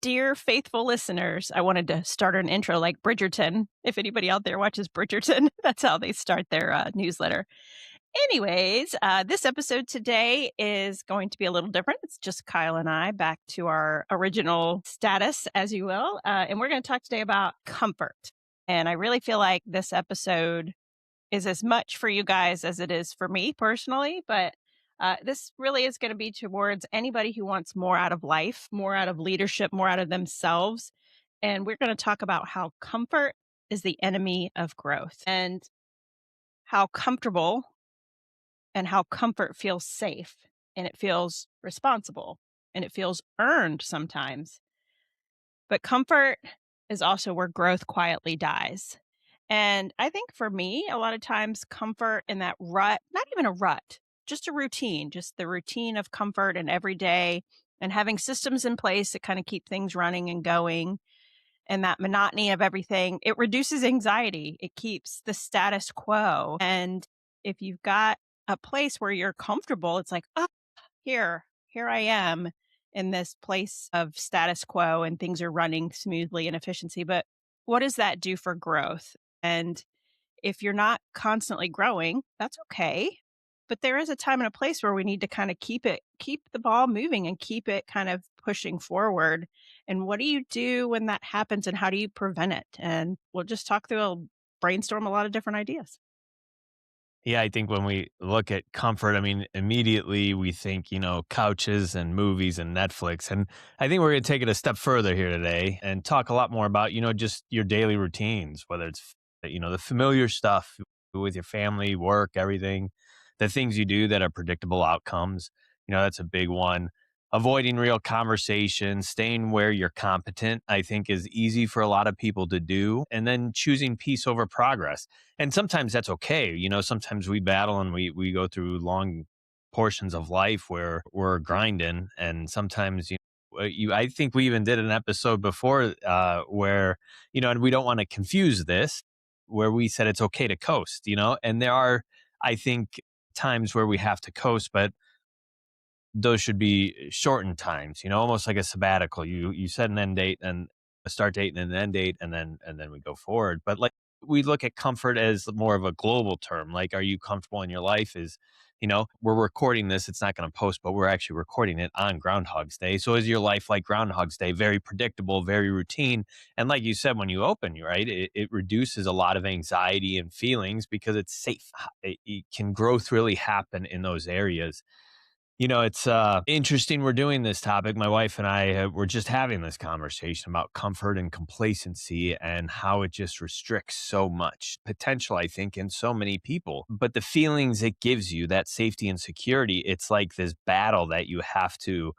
Dear faithful listeners, I wanted to start an intro like Bridgerton. If anybody out there watches Bridgerton, that's how they start their newsletter. Anyways, this episode today is going to be a little different. It's just Kyle and I back to our original status, as you will. And we're going to talk today about comfort. And I really feel like this episode is as much for you guys as it is for me personally, but this really is going to be towards anybody who wants more out of life, more out of leadership, more out of themselves. And we're going to talk about how comfort is the enemy of growth and how comfortable and how comfort feels safe and it feels responsible and it feels earned sometimes. But comfort is also where growth quietly dies. And I think for me, a lot of times comfort in that rut, not even a rut, just a routine, just the routine of comfort and every day and having systems in place that kind of keep things running and going and that monotony of everything, it reduces anxiety. It keeps the status quo. And if you've got a place where you're comfortable, it's like, oh, here I am in this place of status quo and things are running smoothly and efficiency. But what does that do for growth? And if you're not constantly growing, that's okay. But there is a time and a place where we need to kind of keep the ball moving and keep it kind of pushing forward. And what do you do when that happens and how do you prevent it? And we'll just brainstorm a lot of different ideas. Yeah, I think when we look at comfort, I mean, immediately we think, couches and movies and Netflix. And I think we're going to take it a step further here today and talk a lot more about, just your daily routines, whether it's, the familiar stuff with your family, work, everything, the things you do that are predictable outcomes. That's a big one. Avoiding real conversations, staying where you're competent, I think is easy for a lot of people to do. And then choosing peace over progress, and sometimes that's okay. Sometimes we battle and we go through long portions of life where we're grinding, and sometimes I think we even did an episode before where and we don't want to confuse this, where we said it's okay to coast, and there are, I think, times where we have to coast, but those should be shortened times, almost like a sabbatical. You set an end date and a start date and an end date, and then we go forward. But like, we look at comfort as more of a global term. Like, are you comfortable in your life? We're recording this. It's not going to post, but we're actually recording it on Groundhog's Day. So is your life like Groundhog's Day? Very predictable, very routine. And like you said, when you open, right, it reduces a lot of anxiety and feelings because it's safe. Can growth really happen in those areas? It's interesting we're doing this topic. My wife and I were just having this conversation about comfort and complacency and how it just restricts so much potential, I think, in so many people. But the feelings it gives you, that safety and security, it's like this battle that you have to,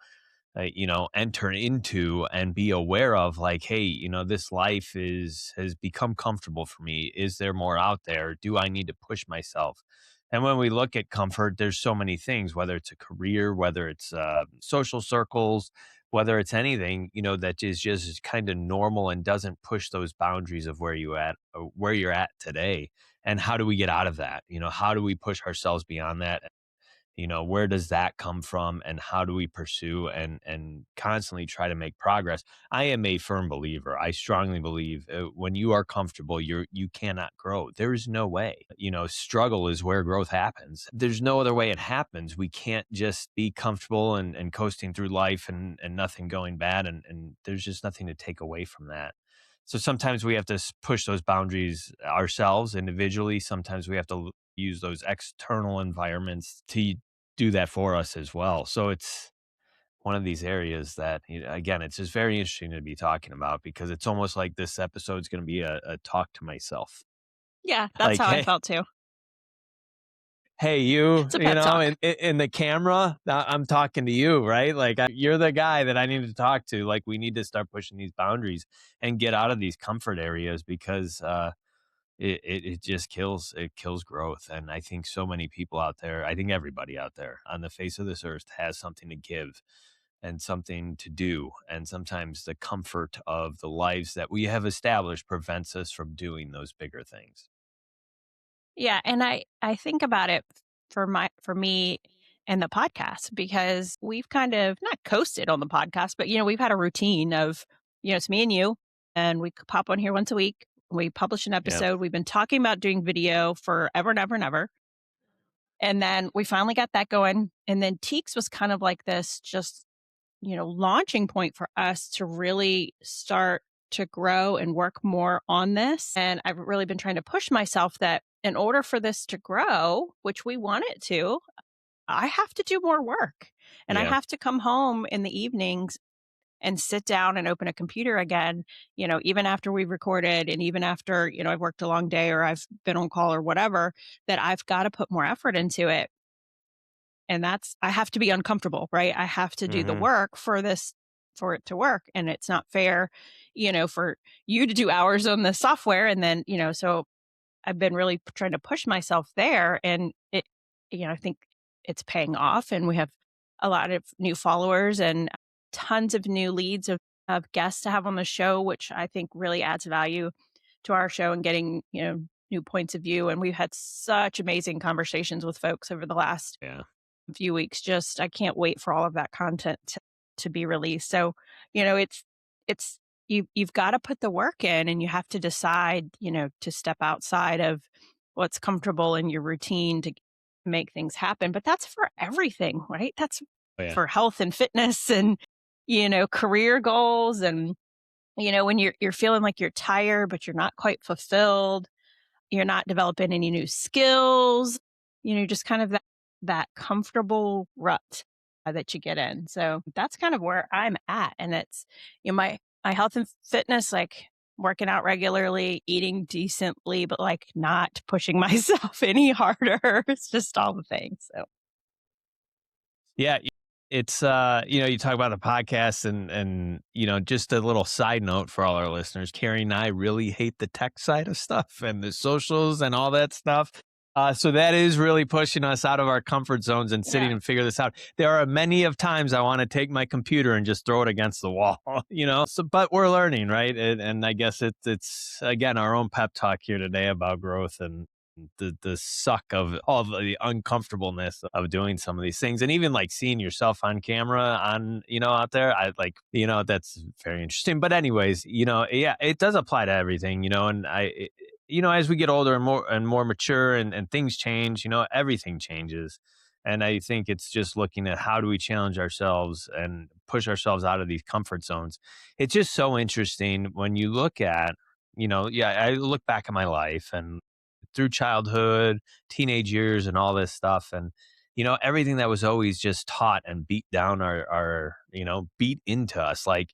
enter into and be aware of. Like, hey, this life has become comfortable for me. Is there more out there? Do I need to push myself? And when we look at comfort, there's so many things, whether it's a career, whether it's social circles, whether it's anything, that is just kind of normal and doesn't push those boundaries of where you're at today. And how do we get out of that? How do we push ourselves beyond that? Where does that come from, and how do we pursue and constantly try to make progress? I am a firm believer. I strongly believe when you are comfortable, you cannot grow. There is no way. Struggle is where growth happens. There's no other way it happens. We can't just be comfortable and coasting through life and nothing going bad, and there's just nothing to take away from that. So sometimes we have to push those boundaries ourselves individually. Sometimes we have to use those external environments to do that for us as well. So it's one of these areas that, again, it's just very interesting to be talking about, because it's almost like this episode is going to be a talk to myself. Yeah, that's Like, how I hey, felt too. hey, you, It's a pep talk. in the camera, I'm talking to you, right? Like, you're the guy that I need to talk to. Like, we need to start pushing these boundaries and get out of these comfort areas, because it just kills growth. And I think so many people out there, I think everybody out there on the face of this earth has something to give and something to do, and sometimes the comfort of the lives that we have established prevents us from doing those bigger things. Yeah, and I think about it for me and the podcast because we've kind of not coasted on the podcast, but, we've had a routine of, it's me and you, and we pop on here once a week. We publish an Yeah. episode. We've been talking about doing video forever and ever and ever. And then we finally got that going. And then Teeks was kind of like this just, launching point for us to really start to grow and work more on this. And I've really been trying to push myself that in order for this to grow, which we want it to, I have to do more work. And I Yeah. have to come home in the evenings and sit down and open a computer again, even after we've recorded and even after, I've worked a long day or I've been on call or whatever, that I've got to put more effort into it. And I have to be uncomfortable, right? I have to do the Hmm. work for it to work. And it's not fair, for you to do hours on the software. And then, so I've been really trying to push myself there. And I think it's paying off. And we have a lot of new followers and tons of new leads of guests to have on the show, which I think really adds value to our show and getting, new points of view. And we've had such amazing conversations with folks over the last Yeah. few weeks. Just I can't wait for all of that content to be released. So, it's you've got to put the work in and you have to decide, to step outside of what's comfortable in your routine to make things happen. But that's for everything, right? That's Oh, yeah. for health and fitness and, career goals and, when you're feeling like you're tired, but you're not quite fulfilled, you're not developing any new skills, just kind of that comfortable rut that you get in. So that's kind of where I'm at. And it's, my health and fitness, like working out regularly, eating decently, but like not pushing myself any harder. It's just all the things. So Yeah, it's you talk about the podcast and just a little side note for all our listeners. Carrie and I really hate the tech side of stuff and the socials and all that stuff. So that is really pushing us out of our comfort zones and sitting yeah. and figure this out. There are many of times I want to take my computer and just throw it against the wall, So, but we're learning, right? And I guess it's again our own pep talk here today about growth and the suck of all the uncomfortableness of doing some of these things and even like seeing yourself on camera on out there. I like that's very interesting, but anyways, yeah, it does apply to everything, and as we get older and more mature and things change, everything changes. And I think it's just looking at how do we challenge ourselves and push ourselves out of these comfort zones. It's just so interesting when you look at yeah, I look back at my life and through childhood, teenage years, and all this stuff. And, everything that was always just taught and beat down beat into us. Like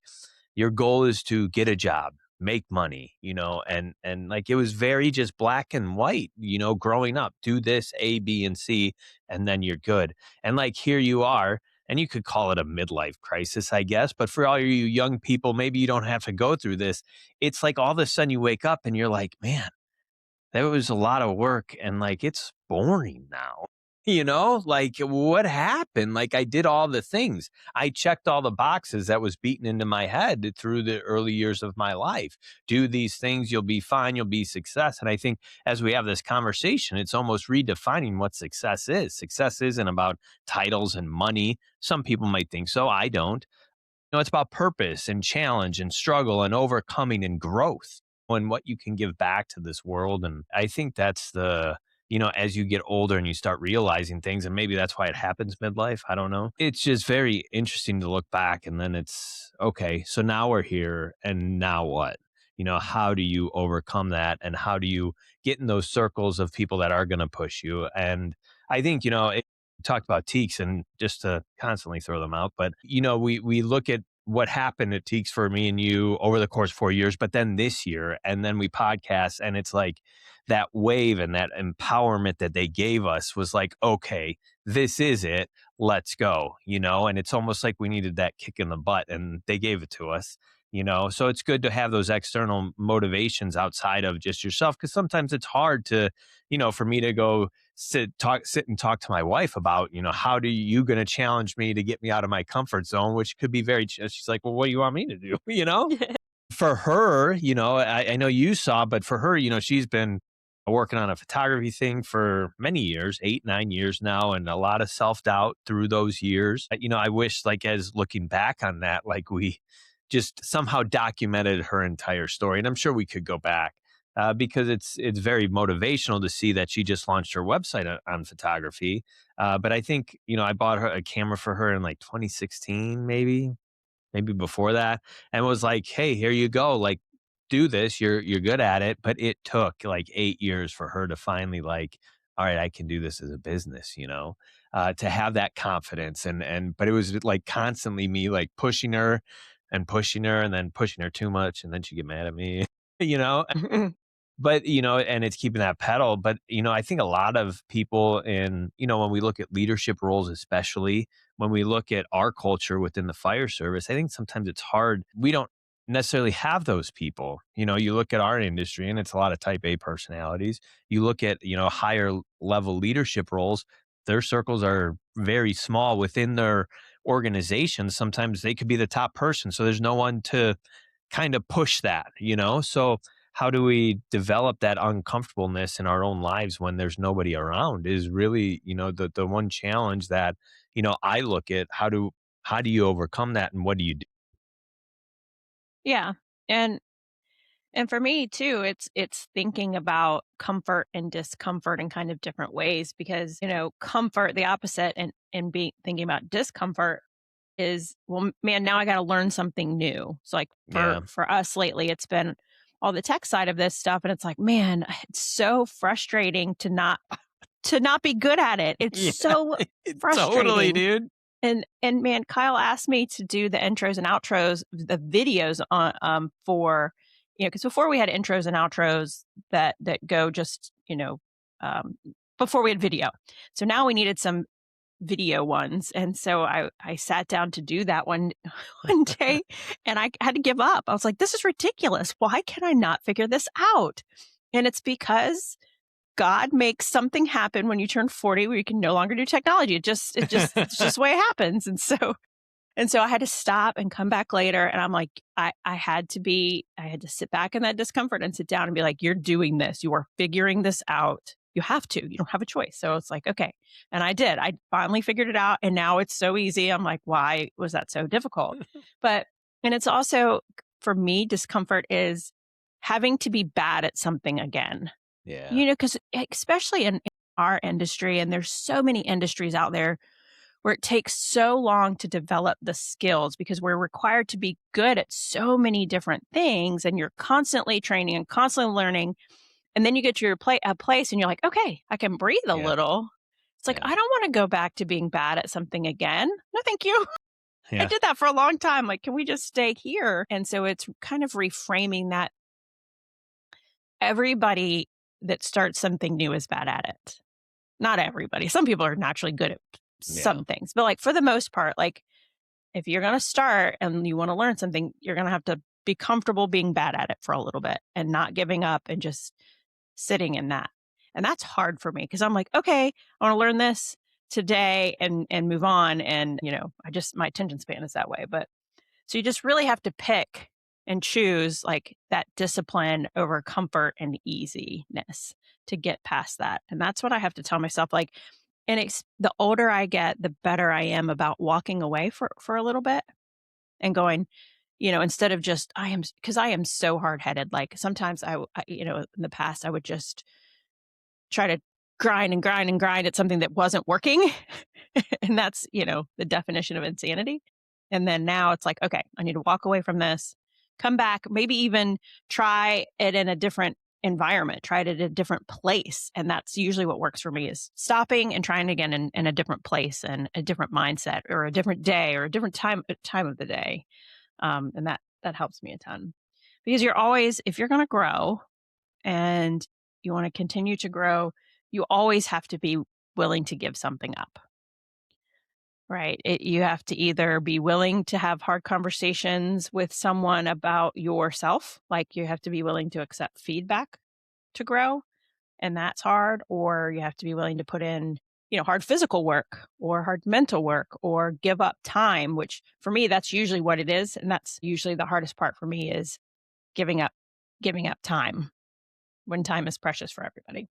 your goal is to get a job, make money, and like it was very just black and white, growing up, do this A, B, and C, and then you're good. And like here you are. And you could call it a midlife crisis, I guess. But for all you young people, maybe you don't have to go through this. It's like all of a sudden you wake up and you're like, man, that was a lot of work and, like, it's boring now. Like, what happened? Like, I did all the things. I checked all the boxes that was beaten into my head through the early years of my life. Do these things, you'll be fine, you'll be success. And I think as we have this conversation, it's almost redefining what success is. Success isn't about titles and money. Some people might think so. I don't. No, it's about purpose and challenge and struggle and overcoming and growth and what you can give back to this world. And I think that's as you get older and you start realizing things, and maybe that's why it happens midlife. I don't know. It's just very interesting to look back and then it's okay. So now we're here and now what? How do you overcome that? And how do you get in those circles of people that are going to push you? And I think, talked about Teeks and just to constantly throw them out. But, we look at what happened at Teeks for me and you over the course of 4 years, but then this year, and then we podcast and it's like that wave and that empowerment that they gave us was like, okay, this is it. Let's go, and it's almost like we needed that kick in the butt and they gave it to us. So it's good to have those external motivations outside of just yourself. Cause sometimes it's hard to, for me to go sit and talk to my wife about, how do you going to challenge me to get me out of my comfort zone, which could be very, she's like, well, what do you want me to do? For her, I know you saw, but for her, she's been working on a photography thing for many years, 8, 9 years now, and a lot of self doubt through those years. I wish, like, as looking back on that, like, we just somehow documented her entire story. And I'm sure we could go back because it's very motivational to see that she just launched her website on photography. But I think, I bought her a camera for her in like 2016, maybe before that, and was like, "Hey, here you go. Like, do this. You're good at it." But it took like 8 years for her to finally like, all right, I can do this as a business. To have that confidence, but it was like constantly me like pushing her, and then pushing her too much, and then she get mad at me. You know, but, and it's keeping that pedal. But, I think a lot of people when we look at leadership roles, especially when we look at our culture within the fire service, I think sometimes it's hard. We don't necessarily have those people. You look at our industry and it's a lot of type A personalities. You look at, higher level leadership roles, their circles are very small within their organizations. Sometimes they could be the top person. So there's no one to kind of push that. So how do we develop that uncomfortableness in our own lives when there's nobody around is really, the one challenge that, I look at. How do you overcome that, and what do you do? Yeah. And for me too, it's thinking about comfort and discomfort in kind of different ways because, comfort, the opposite, and being thinking about discomfort is, well, man, now I got to learn something new. So like Yeah. for us lately, it's been all the tech side of this stuff, and it's like, man, it's so frustrating to not be good at it. It's Yeah. so Totally, frustrating. dude. And man, Kyle asked me to do the intros and outros, the videos on for, because before we had intros and outros that go just, um, before we had video. So now we needed some video ones. And so I sat down to do that one one day, and I had to give up. I was like, this is ridiculous. Why can I not figure this out? And it's because God makes something happen when you turn 40 where you can no longer do technology. It's just the way it happens. And so I had to stop and come back later. And I'm like, I had to sit back in that discomfort and sit down and be like, you're doing this. You are figuring this out. You have to. You don't have a choice. So it's like, okay. And I did. I finally figured it out. And now it's so easy. I'm like, why was that so difficult? But, and it's also, for me, discomfort is having to be bad at something again. Yeah. Because especially in our industry, and there's so many industries out there where it takes so long to develop the skills because we're required to be good at so many different things, and you're constantly training and constantly learning. And then you get to a place and you're like, okay, I can breathe a Yeah. little. It's like, Yeah. I don't want to go back to being bad at something again. No, thank you. I Yeah. did that for a long time. Like, can we just stay here? And so it's kind of reframing that everybody that starts something new is bad at it. Not everybody. Some people are naturally good at Yeah. some things, but like for the most part, like if you're going to start and you want to learn something, you're going to have to be comfortable being bad at it for a little bit and not giving up and just sitting in that. And that's hard for me because I'm like, okay, I want to learn this today and move on. And, my attention span is that way. But so you just really have to pick and choose like that discipline over comfort and easiness to get past that. And that's what I have to tell myself. Like, and the older I get, the better I am about walking away for a little bit and going, instead of just, because I am so hard headed. Like sometimes in the past, I would just try to grind and grind and grind at something that wasn't working. And that's, the definition of insanity. And then now it's like, okay, I need to walk away from this, come back, maybe even try it in a different environment, try it at a different place. And that's usually what works for me is stopping and trying again in a different place and a different mindset or a different day or a different time of the day. And that helps me a ton because you're always, if you're going to grow and you want to continue to grow, you always have to be willing to give something up. Right. You have to either be willing to have hard conversations with someone about yourself, like you have to be willing to accept feedback to grow, and that's hard, or you have to be willing to put in, hard physical work or hard mental work or give up time, which for me, that's usually what it is. And that's usually the hardest part for me is giving up, giving up time. when time is precious for everybody.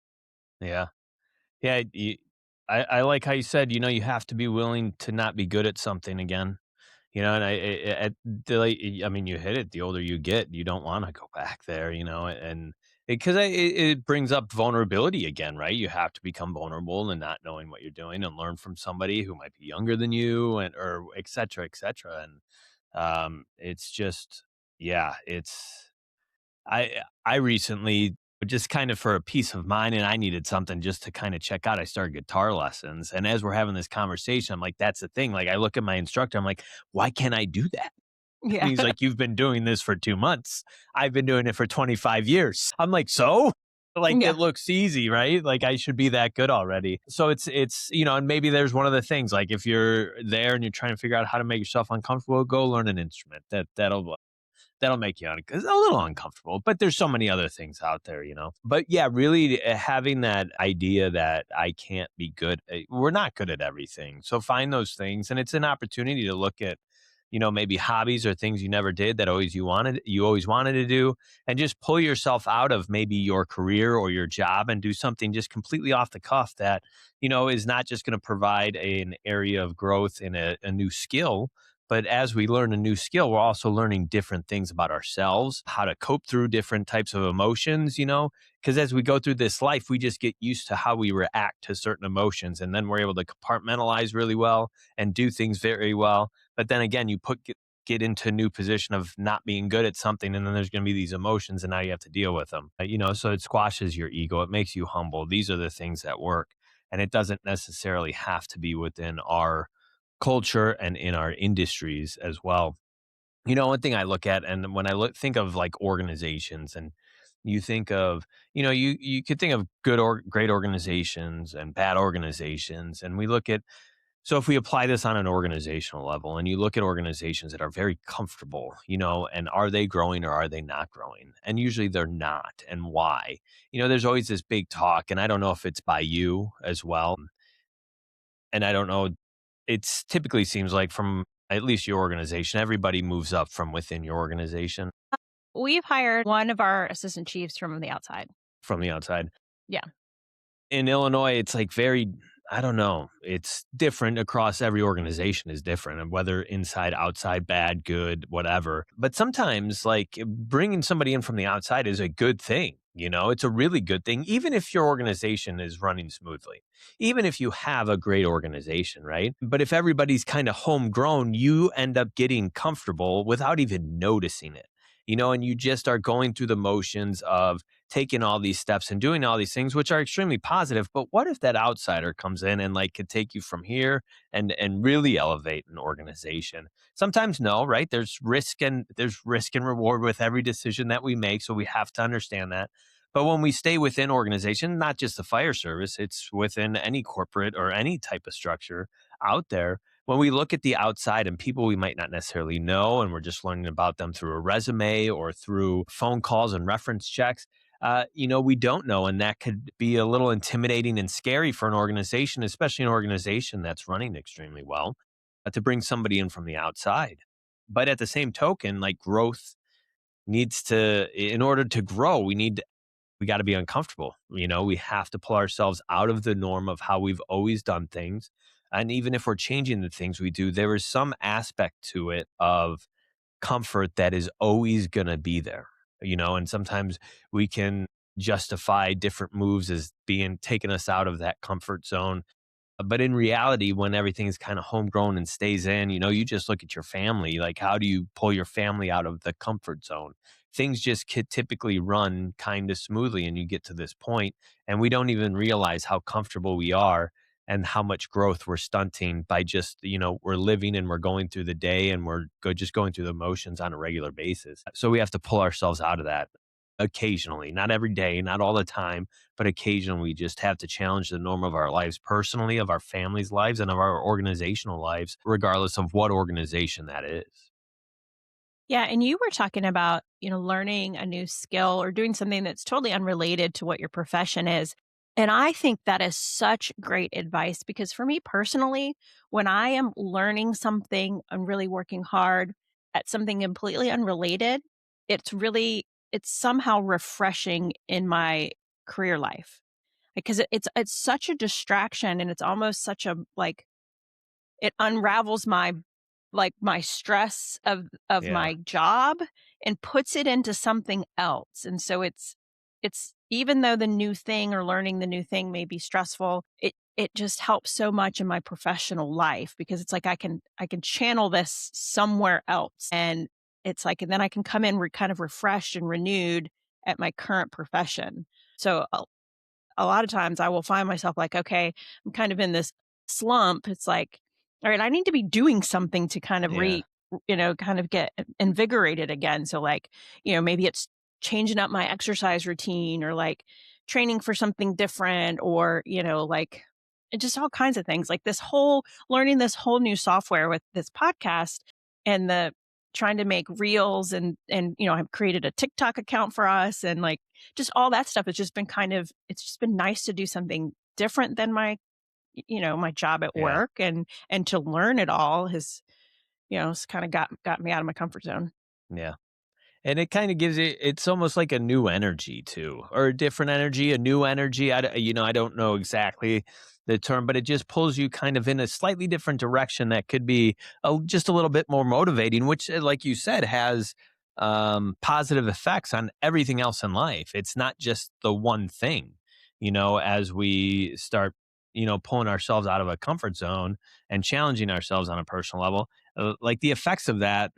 Yeah. Yeah, I like how you said, you have to be willing to not be good at something again. And I mean, you hit it. The older you get, you don't want to go back there, and because it brings up vulnerability again, right? You have to become vulnerable and not knowing what you're doing and learn from somebody who might be younger than you and or et cetera, et cetera. And it's just, yeah, I recently just kind of for a peace of mind, and I needed something just to kind of check out. I started guitar lessons, and as we're having this conversation, I'm like, "That's the thing." Like, I look at my instructor, I'm like, "Why can't I do that?" And Yeah. he's like, "You've been doing this for 2 months. I've been doing it for 25 years." I'm like, "So?" Like, Yeah. it looks easy, right? Like, I should be that good already. So and maybe there's one of the things, like, if you're there and you're trying to figure out how to make yourself uncomfortable, go learn an instrument. That'll make you a little uncomfortable, but there's so many other things out there, But yeah, really having that idea that I can't be good. We're not good at everything. So find those things. And it's an opportunity to look at, maybe hobbies or things you never did that you always wanted to do, and just pull yourself out of maybe your career or your job and do something just completely off the cuff that, is not just going to provide an area of growth in a new skill, but as we learn a new skill, we're also learning different things about ourselves, how to cope through different types of emotions, because as we go through this life, we just get used to how we react to certain emotions. And then we're able to compartmentalize really well and do things very well. But then again, get into a new position of not being good at something. And then there's going to be these emotions, and now you have to deal with them. So it squashes your ego. It makes you humble. These are the things that work. And it doesn't necessarily have to be within our culture and in our industries as well. One thing I look at, and when I think of like organizations, and you think of, you could think of good or great organizations and bad organizations. And we look at, so if we apply this on an organizational level and you look at organizations that are very comfortable, and are they growing or are they not growing? And usually they're not. And why? There's always this big talk, and I don't know if it's by you as well. And I don't know, it's typically seems like from at least your organization, everybody moves up from within your organization We've hired one of our assistant chiefs from the outside. from the outside. Yeah. In Illinois, it's like very, I don't know, it's different across every organization is different, and whether inside, outside, bad, good, whatever. But sometimes, like, bringing somebody in from the outside is a good thing. It's a really good thing, even if your organization is running smoothly, even if you have a great organization, right? But if everybody's kind of homegrown, you end up getting comfortable without even noticing it, and you just are going through the motions of taking all these steps and doing all these things, which are extremely positive. But what if that outsider comes in and like could take you from here and really elevate an organization? Sometimes no, right? There's risk and reward with every decision that we make. So we have to understand that. But when we stay within organization, not just the fire service, it's within any corporate or any type of structure out there. When we look at the outside and people we might not necessarily know, and we're just learning about them through a resume or through phone calls and reference checks, we don't know. And that could be a little intimidating and scary for an organization, especially an organization that's running extremely well, to bring somebody in from the outside. But at the same token, like growth in order to grow, we got to be uncomfortable. We have to pull ourselves out of the norm of how we've always done things. And even if we're changing the things we do, there is some aspect to it of comfort that is always going to be there, and sometimes we can justify different moves as being taking us out of that comfort zone. But in reality, when everything is kind of homegrown and stays in, you just look at your family. Like, how do you pull your family out of the comfort zone? Things just could typically run kind of smoothly, and you get to this point, and we don't even realize how comfortable we are and how much growth we're stunting by just, we're living and we're going through the day and just going through the motions on a regular basis. So we have to pull ourselves out of that occasionally, not every day, not all the time, but occasionally we just have to challenge the norm of our lives personally, of our families' lives, and of our organizational lives, regardless of what organization that is. Yeah, and you were talking about, learning a new skill or doing something that's totally unrelated to what your profession is. And I think that is such great advice because for me personally, when I am learning something and really working hard at something completely unrelated, it's really it's somehow refreshing in my career life because it's such a distraction and it's almost such a like it unravels my stress of Yeah. my job and puts it into something else, and so it's even though the new thing or learning the new thing may be stressful, it just helps so much in my professional life because it's like I can channel this somewhere else, and it's like and then I can come in kind of refreshed and renewed at my current profession. So a lot of times I will find myself like, okay, I'm kind of in this slump. It's like, all right, I need to be doing something to kind of Yeah. kind of get invigorated again. So like, maybe it's changing up my exercise routine or like training for something different or, like just all kinds of things. Like this whole learning this whole new software with this podcast and the trying to make reels and I've created a TikTok account for us and like just all that stuff has just been it's just been nice to do something different than my job at Yeah. work and to learn it all has, it's kind of got me out of my comfort zone. Yeah. And it kinda gives it's almost like a new energy too, or a different energy, a new energy. I don't know exactly the term, but it just pulls you kind of in a slightly different direction that could be just a little bit more motivating, which, like you said, has positive effects on everything else in life. It's not just the one thing, as we start, pulling ourselves out of a comfort zone and challenging ourselves on a personal level, like the effects of that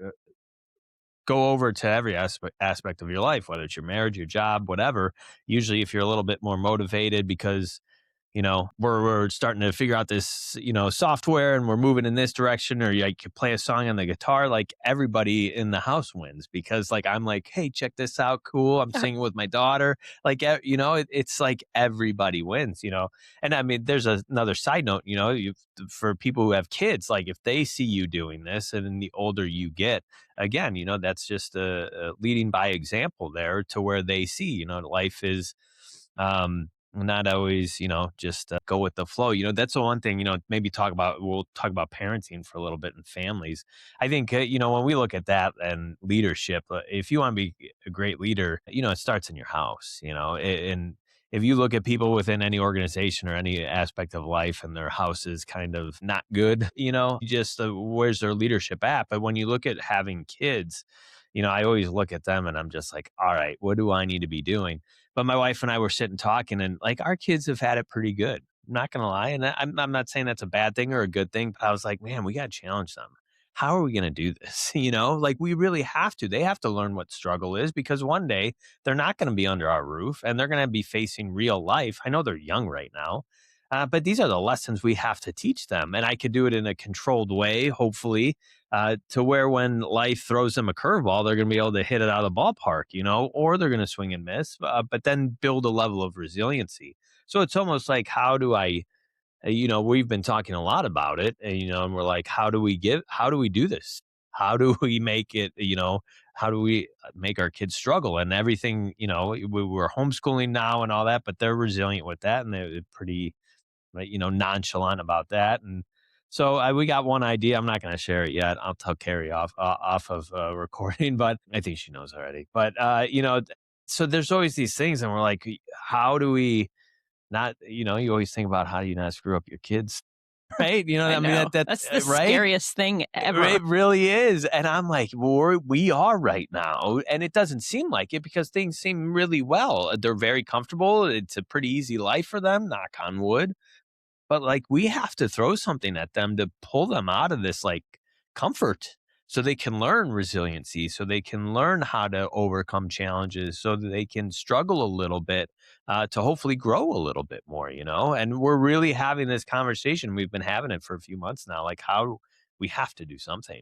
go over to every aspect of your life, whether it's your marriage, your job, whatever. Usually, if you're a little bit more motivated because we're starting to figure out this software and we're moving in this direction, or you could play a song on the guitar, like everybody in the house wins because like I'm like, hey, check this out, cool. I'm singing with my daughter, like it's like everybody wins, and I mean there's another side note, for people who have kids, like if they see you doing this and then the older you get, again, that's just a leading by example there to where they see, life is not always, just go with the flow. That's the one thing, maybe we'll talk about parenting for a little bit in families. I think, when we look at that and leadership, if you want to be a great leader, it starts in your house, and if you look at people within any organization or any aspect of life and their house is kind of not good, just where's their leadership at? But when you look at having kids, I always look at them and I'm just like, all right, what do I need to be doing? But my wife and I were sitting talking, and like our kids have had it pretty good. I'm not gonna lie, and I'm not saying that's a bad thing or a good thing. But I was like, man, we got to challenge them. How are we gonna do this? Like we really have to. They have to learn what struggle is because one day they're not gonna be under our roof and they're gonna be facing real life. I know they're young right now. But these are the lessons we have to teach them. And I could do it in a controlled way, hopefully, to where when life throws them a curveball, they're going to be able to hit it out of the ballpark, or they're going to swing and miss, but then build a level of resiliency. So it's almost like, how do I, we've been talking a lot about it, and we're like, how do we do this? How do we make it, how do we make our kids struggle and everything, we're homeschooling now and all that, but they're resilient with that and they're pretty right, nonchalant about that. And so we got one idea. I'm not going to share it yet. I'll tell Carrie off of recording, but I think she knows already. But so there's always these things, and we're like, how do we not? You always think about how do you not screw up your kids, right? I I mean know. that That's the right. scariest thing It ever. really is. And I'm like, we are right now. And it doesn't seem like it because things seem really well. They're very comfortable. It's a pretty easy life for them, knock on wood, but, like, we have to throw something at them to pull them out of this, like, comfort so they can learn resiliency, so they can learn how to overcome challenges, so that they can struggle a little bit, to hopefully grow a little bit more, and we're really having this conversation. We've been having it for a few months now, like, how we have to do something.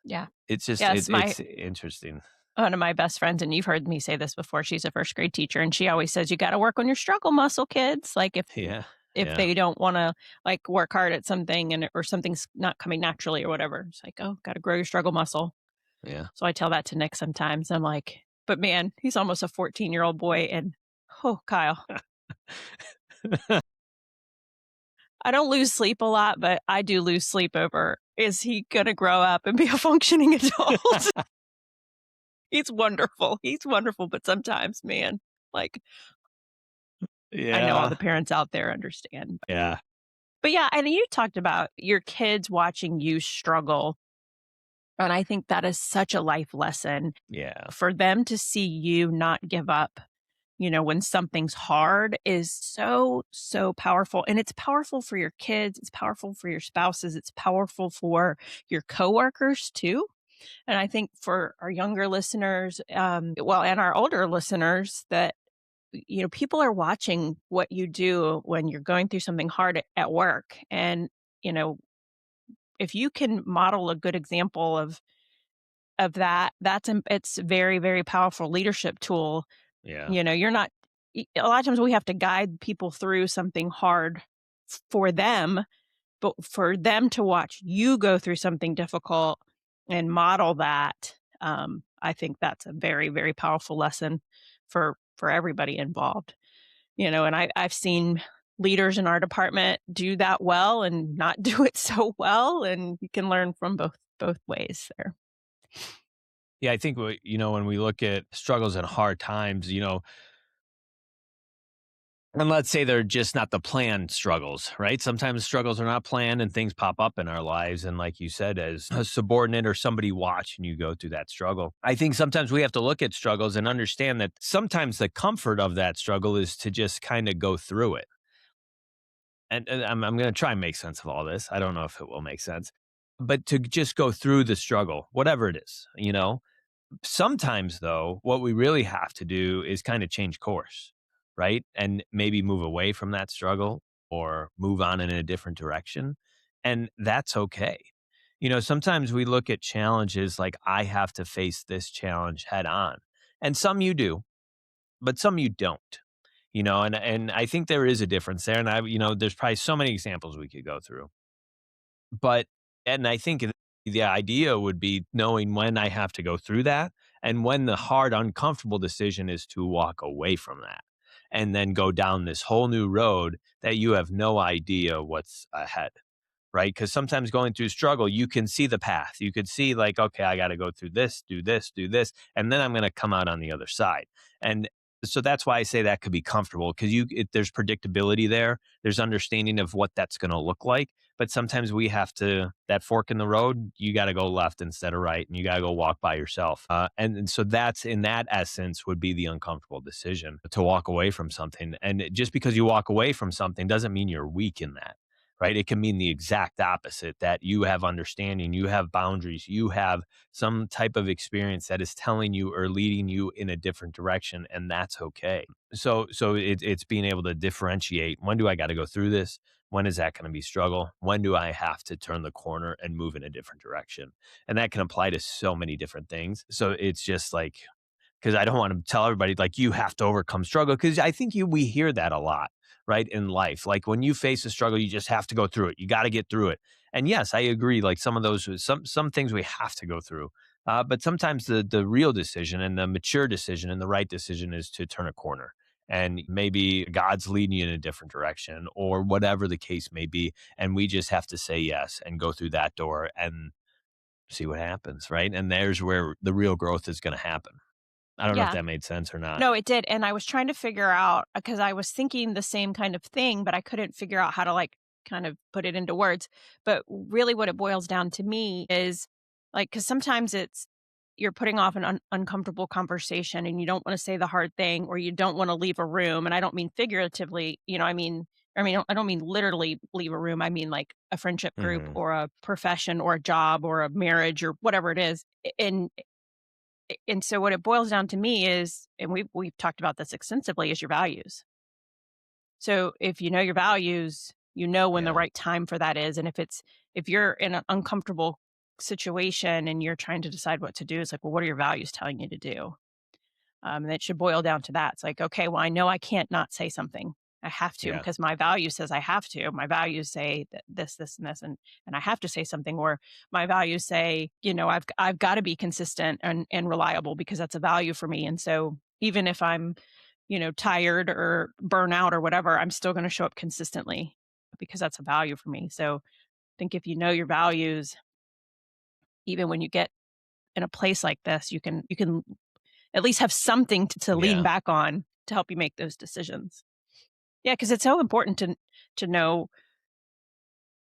Yeah. It's just Yes, it's interesting. one of my best friends, and you've heard me say this before, she's a first grade teacher, and she always says, "You gotta work on your struggle muscle, kids." Like, Yeah, if yeah, they don't wanna, like, work hard at something or something's not coming naturally or whatever, it's like, "Oh, gotta grow your struggle muscle." yeah. So I tell that to Nick sometimes. I'm like, but man, he's almost a 14-year-old boy, and, oh, Kyle, I don't lose sleep a lot, but I do lose sleep over, is he gonna grow up and be a functioning adult? He's wonderful. He's wonderful, but sometimes, man, like, I know all Yeah. the parents out there understand. Yeah. But yeah, and you talked about your kids watching you struggle, and I think that is such a life lesson Yeah. for them to see you not give up, when something's hard is so, so powerful. And it's powerful for your kids, it's powerful for your spouses, it's powerful for your coworkers too. And I think for our younger listeners, well, and our older listeners, that people are watching what you do when you're going through something hard at work. And, you know, if you can model a good example of that, it's very, very powerful leadership tool. Yeah. You're not a lot of times we have to guide people through something hard for them, but for them to watch you go through something difficult and model that, I think that's a very, very powerful lesson for everybody involved. And I've seen leaders in our department do that well and not do it so well, and you can learn from both ways there. Yeah, I think when we look at struggles and hard times, and let's say they're just not the planned struggles, right? Sometimes struggles are not planned and things pop up in our lives. And like you said, as a subordinate or somebody watching you go through that struggle, I think sometimes we have to look at struggles and understand that sometimes the comfort of that struggle is to just kind of go through it. And I'm going to try and make sense of all this. I don't know if it will make sense, but to just go through the struggle, whatever it is. Sometimes, though, what we really have to do is kind of change course, right? And maybe move away from that struggle or move on in a different direction. And that's okay. Sometimes we look at challenges like I have to face this challenge head on. And some you do, but some you don't. And I think there is a difference there. And there's probably so many examples we could go through. But and I think the idea would be knowing when I have to go through that and when the hard, uncomfortable decision is to walk away from that and then go down this whole new road that you have no idea what's ahead. Right? Because sometimes going through struggle, you can see the path. You could see, like, okay, I got to go through this, do this, and then I'm going to come out on the other side. And so that's why I say that could be comfortable because there's predictability there. There's understanding of what that's going to look like. But sometimes we have to that fork in the road. You got to go left instead of right, and you got to go walk by yourself. And so that's in that essence would be the uncomfortable decision to walk away from something. And just because you walk away from something doesn't mean you're weak in that, right? It can mean the exact opposite, that you have understanding, you have boundaries, you have some type of experience that is telling you or leading you in a different direction, and that's okay. So it's being able to differentiate, when do I got to go through this? When is that going to be struggle? When do I have to turn the corner and move in a different direction? And that can apply to so many different things. So it's just like, because I don't want to tell everybody like you have to overcome struggle, because I think we hear that a lot, right, in life. Like when you face a struggle, you just have to go through it. You got to get through it. And yes, I agree. Like some of those, some things we have to go through. But sometimes the real decision and the mature decision and the right decision is to turn a corner. And maybe God's leading you in a different direction or whatever the case may be. And we just have to say yes and go through that door and see what happens. Right. And there's where the real growth is going to happen. I don't know if Yeah. that made sense or not. No, it did, and I was trying to figure out because I was thinking the same kind of thing, but I couldn't figure out how to, like, kind of put it into words. But really what it boils down to me is, like, because sometimes it's you're putting off an uncomfortable conversation, and you don't wanna say the hard thing, or you don't wanna leave a room, and I don't mean figuratively, I don't mean literally leave a room, I mean, like, a friendship group Mhm. or a profession or a job or a marriage or whatever it is, and so what it boils down to me is, and we've talked about this extensively, is your values. So if you know your values, you know when the Yeah, right time for that is. And if you're in an uncomfortable situation and you're trying to decide what to do, it's like, well, what are your values telling you to do? And it should boil down to that. It's like, okay, well, I know I can't not say something. I have to yeah, because my value says I have to. My values say that this, and this, and I have to say something. Or my values say, I've got to be consistent and reliable because that's a value for me. And so even if I'm, tired or burn out or whatever, I'm still going to show up consistently because that's a value for me. So I think if you know your values, even when you get in a place like this, you can at least have something to lean Yeah. back on to help you make those decisions. Yeah, because it's so important to know.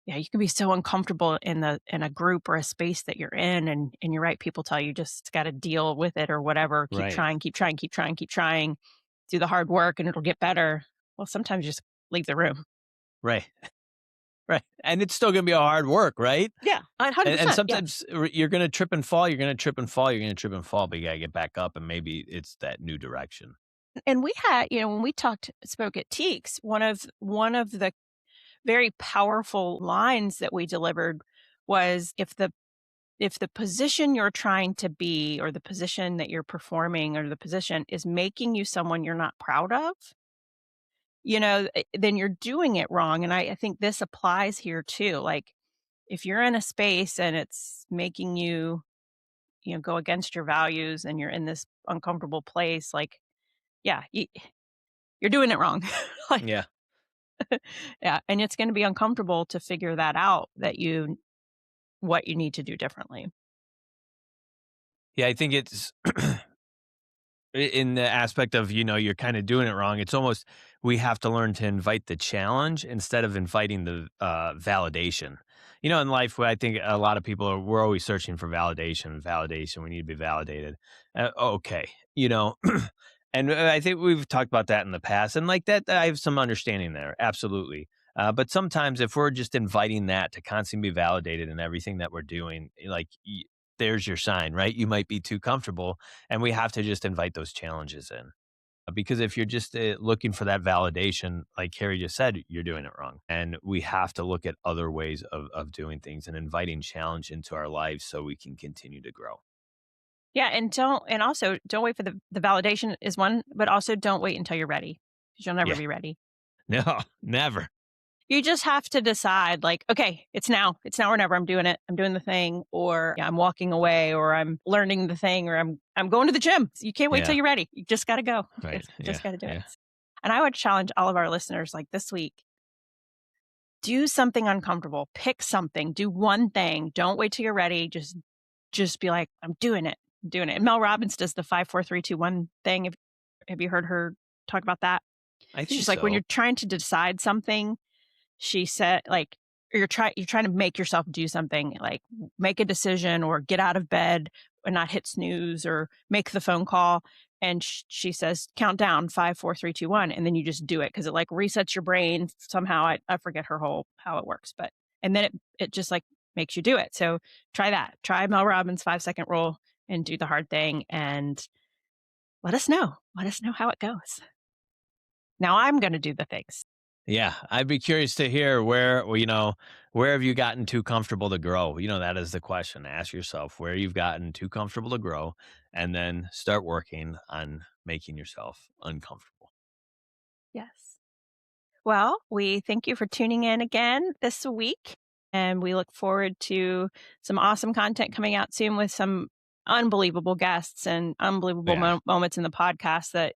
Yeah, you can be so uncomfortable in a group or a space that you're in, and you're right, people tell you just gotta deal with it or whatever, keep Right. trying, keep trying, keep trying, keep trying, do the hard work and it'll get better. Well, sometimes you just leave the room. Right. Right. And it's still gonna be a hard work, right? Yeah, And 100%, yes. sometimes you're gonna trip and fall, you're gonna trip and fall, you're gonna trip and fall, but you gotta get back up and maybe it's that new direction. And we had, when we spoke at Teaks, one of the very powerful lines that we delivered was if the position you're trying to be or the position that you're performing or the position is making you someone you're not proud of, then you're doing it wrong. And I think this applies here too. Like if you're in a space and it's making you, go against your values and you're in this uncomfortable place, like, yeah, you're doing it wrong. Like, Yeah. yeah. And it's going to be uncomfortable to figure that out, what you need to do differently. Yeah, I think it's in the aspect of, you're kinda doing it wrong, it's almost we have to learn to invite the challenge instead of inviting the, validation. In life, where I think a lot of people we're always searching for validation, we need to be validated. Okay, and I think we've talked about that in the past, and like that, I have some understanding there, absolutely. But sometimes if we're just inviting that to constantly be validated in everything that we're doing, like, there's your sign, right? You might be too comfortable, and we have to just invite those challenges in. Because if you're just looking for that validation, like Carrie just said, you're doing it wrong. And we have to look at other ways of doing things and inviting challenge into our lives so we can continue to grow. Yeah, and also don't wait for the validation is one, but also don't wait until you're ready, because 'cause you'll never Yeah. be ready. No, never. You just have to decide, like, "Okay, it's now. It's now or never. I'm doing it. I'm doing the thing," or, yeah, "I'm walking away," or, "I'm learning the thing," or, "I'm going to the gym." You can't wait till Yeah. you're ready. You just gotta go. Right. Just Yeah. gotta do it. Yeah. And I would challenge all of our listeners, like, this week, do something uncomfortable. Pick something. Do one thing. Don't wait till you're ready. Just be like, "I'm doing it. I'm doing it." And Mel Robbins does the 5, 4, 3, 2, 1 thing. Have you heard her talk about that? I think She's like, when so. you're trying to decide something, she said, like, or you're trying to make yourself do something, like make a decision or get out of bed and not hit snooze or make the phone call. And she says, count down 5, 4, 3, 2, 1, and then you just do it because it like resets your brain somehow. I forget her whole how it works, but and then it just like makes you do it. So try that. Try Mel Robbins' 5-second rule and do the hard thing and let us know. Let us know how it goes. Now I'm going to do the things. Yeah, I'd be curious to hear where have you gotten too comfortable to grow? That is the question. Ask yourself where you've gotten too comfortable to grow, and then start working on making yourself uncomfortable. Yes. Well, we thank you for tuning in again this week, and we look forward to some awesome content coming out soon with some unbelievable guests and unbelievable Yeah. moments in the podcast that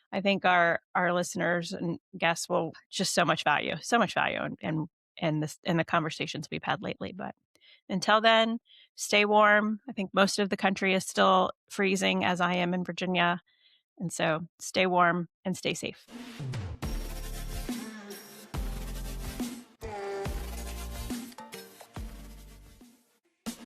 I think our listeners and guests will just so much value, and the conversations we've had lately. But until then, stay warm. I think most of the country is still freezing, as I am in Virginia, and so stay warm and stay safe.